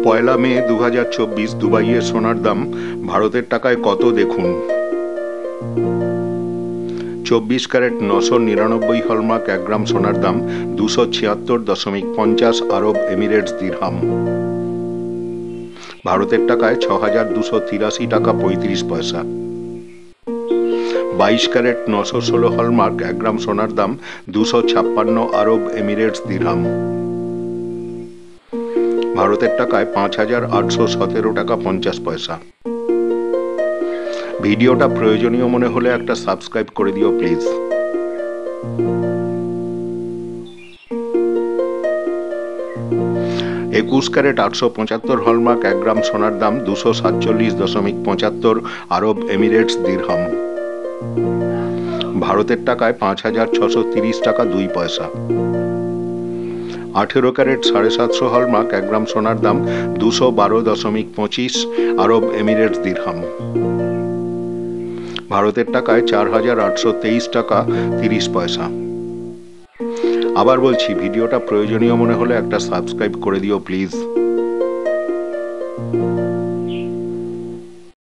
পয়লা মে 2024 দুবাইয়ের সোনার দাম ভারতের টাকায় কত দেখুন। 24 ক্যারেট 999 হলমার্ক 1 গ্রাম সোনার দাম 276.50 আরব এমিরেটস দিরহাম। ভারতের টাকায় 6283 টাকা 35 পয়সা। 22 ক্যারেট 916 হলমার্ক 1 গ্রাম সোনার দাম 256 আরব এমিরেটস দিরহাম। ভারতের টাকায় 5817 টাকা 50 পয়সা। ভিডিওটা প্রয়োজনীয় মনে হলে একটা সাবস্ক্রাইব করে দিও প্লিজ। 21 ক্যারেট 875 হলমার্ক 1 গ্রাম সোনার দাম 247.75 আরব এমিরেটস দিরহাম। ভারতের টাকায় 5630 টাকা 2 পয়সা। 18 ক্যারেট 750 হলমার্ক 1 গ্রাম সোনার দাম 212.25 আরব এমিরেটস দিরহাম। ভারতের টাকায় 4823 টাকা 30 পয়সা। আবার বলছি, ভিডিওটা প্রয়োজনীয় মনে হলে একটা সাবস্ক্রাইব করে দিও প্লিজ।